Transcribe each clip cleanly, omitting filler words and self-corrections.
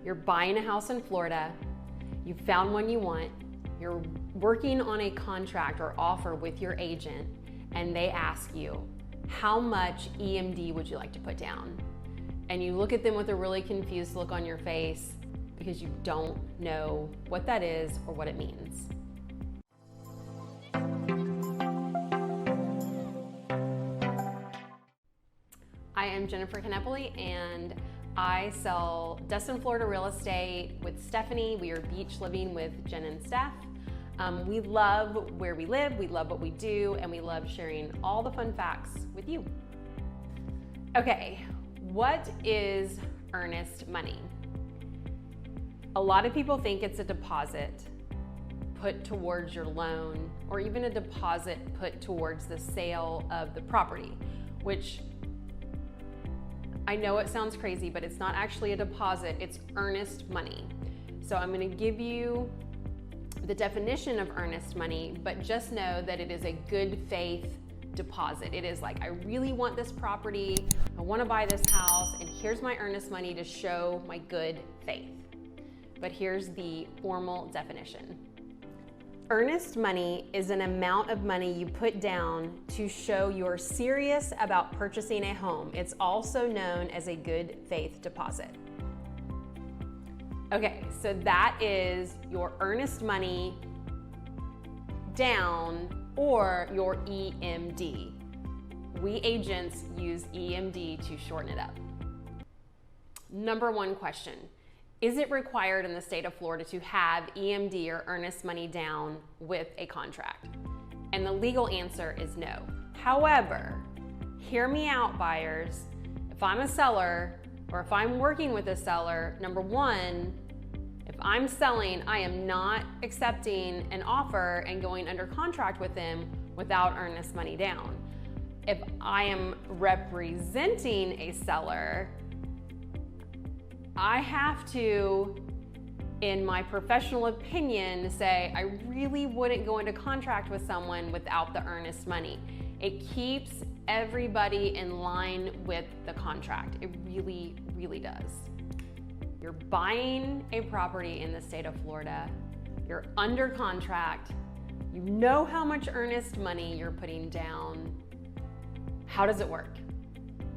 You're buying a house in Florida, you found one you want, you're working on a contract or offer with your agent, and they ask you, how much EMD would you like to put down? And you look at them with a really confused look on your face because you don't know what that is or what it means. I am Jennifer Canepoli, and I sell Destin Florida real estate with Stephanie. We are beach living with Jen and Steph. We love where we live, we love what we do, and we love sharing all the fun facts with you. Okay, what is earnest money? A lot of people think it's a deposit put towards your loan, or even a deposit put towards the sale of the property, which I know it sounds crazy, but it's not actually a deposit, it's earnest money. So I'm gonna give you the definition of earnest money, but just know that it is a good faith deposit. It is like, I really want this property, I wanna buy this house, and here's my earnest money to show my good faith. But here's the formal definition. Earnest money is an amount of money you put down to show you're serious about purchasing a home. It's also known as a good faith deposit. Okay, so that is your earnest money down, or your EMD. We agents use EMD to shorten it up. Number one question. Is it required in the state of Florida to have EMD or earnest money down with a contract? And the legal answer is no. However, hear me out, buyers. If I'm a seller, or if I'm working with a seller, number one, if I'm selling, I am not accepting an offer and going under contract with them without earnest money down. If I am representing a seller, I have to, in my professional opinion, say I really wouldn't go into contract with someone without the earnest money. It keeps everybody in line with the contract. It really, really does. You're buying a property in the state of Florida, you're under contract, you know how much earnest money you're putting down. How does it work?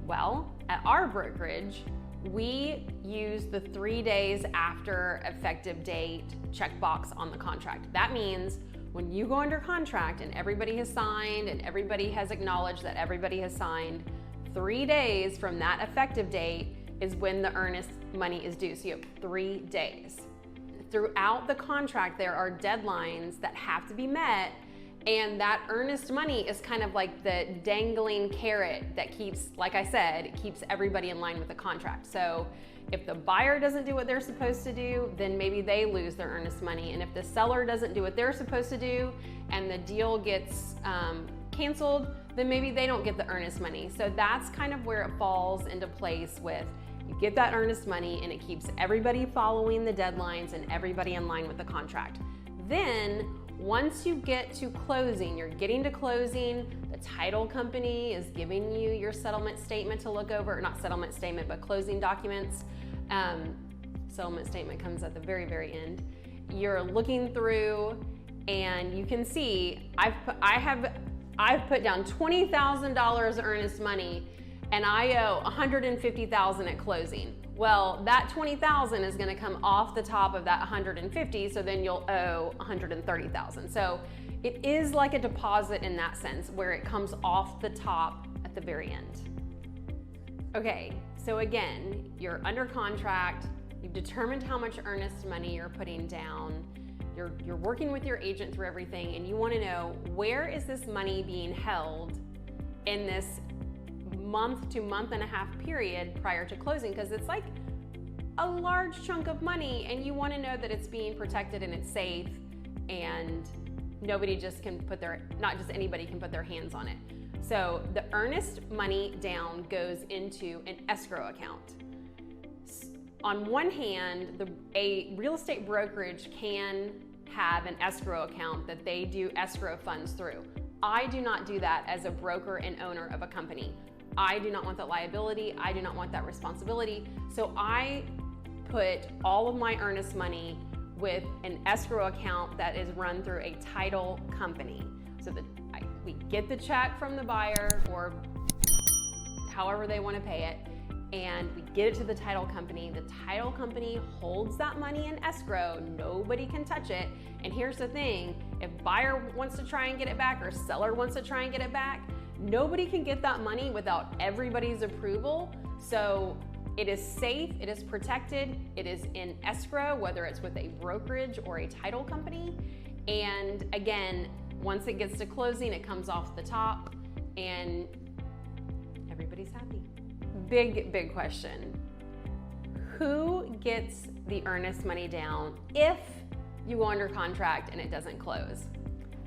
Well, at our brokerage, we use the 3 days after effective date checkbox on the contract. That means when you go under contract and everybody has signed and everybody has acknowledged that everybody has signed, 3 days from that effective date is when the earnest money is due. So you have 3 days. Throughout the contract, there are deadlines that have to be met, and that earnest money is kind of like the dangling carrot that keeps, like I said, it keeps everybody in line with the contract. So if the buyer doesn't do what they're supposed to do, then maybe they lose their earnest money. And if the seller doesn't do what they're supposed to do and the deal gets canceled, then maybe they don't get the earnest money. So that's kind of where it falls into place with, you get that earnest money and it keeps everybody following the deadlines and everybody in line with the contract. Then once you get to closing, you're getting to closing, the title company is giving you your settlement statement to look over, or not settlement statement, but closing documents. Settlement statement comes at the very, very end. You're looking through and you can see, I've put down $20,000 earnest money and I owe $150,000 at closing. Well, that $20,000 is gonna come off the top of that $150,000, so then you'll owe $130,000. So it is like a deposit in that sense, where it comes off the top at the very end. Okay, so again, you're under contract, you've determined how much earnest money you're putting down, you're working with your agent through everything, and you wanna know, where is this money being held in this month to month and a half period prior to closing? Because it's like a large chunk of money and you want to know that it's being protected and it's safe, and nobody just can put not just anybody can put their hands on it. So the earnest money down goes into an escrow account. On one hand, a real estate brokerage can have an escrow account that they do escrow funds through. I do not do that as a broker and owner of a company. I do not want that liability. I do not want that responsibility. So I put all of my earnest money with an escrow account that is run through a title company. So that we get the check from the buyer or however they want to pay it, and we get it to the title company. The title company holds that money in escrow. Nobody can touch it. And here's the thing, if buyer wants to try and get it back or seller wants to try and get it back, nobody can get that money without everybody's approval. So it is safe, it is protected, it is in escrow, whether it's with a brokerage or a title company. And again, once it gets to closing, it comes off the top and everybody's happy. Big question. Who gets the earnest money down if you go under contract and it doesn't close?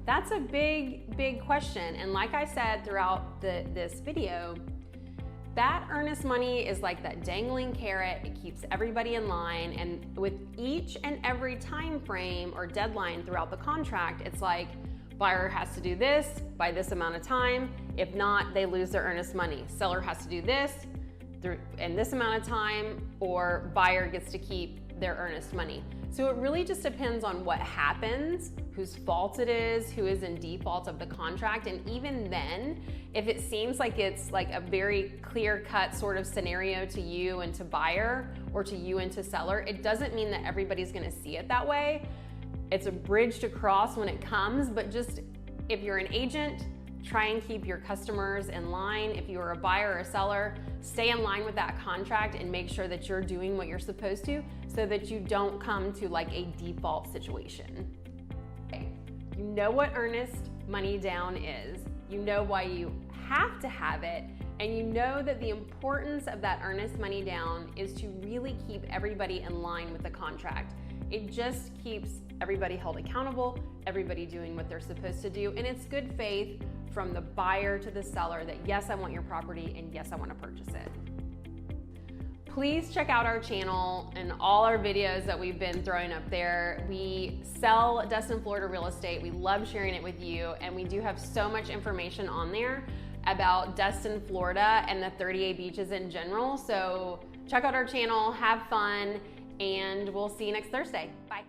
That's a big question. And like I said throughout this video, that earnest money is like that dangling carrot. It keeps everybody in line. And with each and every time frame or deadline throughout the contract, it's like buyer has to do this by this amount of time. If not, they lose their earnest money. Seller has to do this in this amount of time, or buyer gets to keep their earnest money. So it really just depends on what happens, whose fault it is, who is in default of the contract. And even then, if it seems like it's like a very clear-cut sort of scenario to you and to buyer, or to you and to seller, it doesn't mean that everybody's gonna see it that way. It's a bridge to cross when it comes, but just if you're an agent, try and keep your customers in line. If you're a buyer or a seller, stay in line with that contract and make sure that you're doing what you're supposed to so that you don't come to like a default situation. Okay. You know what earnest money down is. You know why you have to have it, and you know that the importance of that earnest money down is to really keep everybody in line with the contract. It just keeps everybody held accountable, everybody doing what they're supposed to do, and it's good faith from the buyer to the seller that yes, I want your property and yes, I want to purchase it. Please check out our channel and all our videos that we've been throwing up there. We sell Destin Florida real estate. We love sharing it with you, and we do have so much information on there about Destin, Florida and the 38 beaches in general. So check out our channel, have fun, and we'll see you next Thursday. Bye.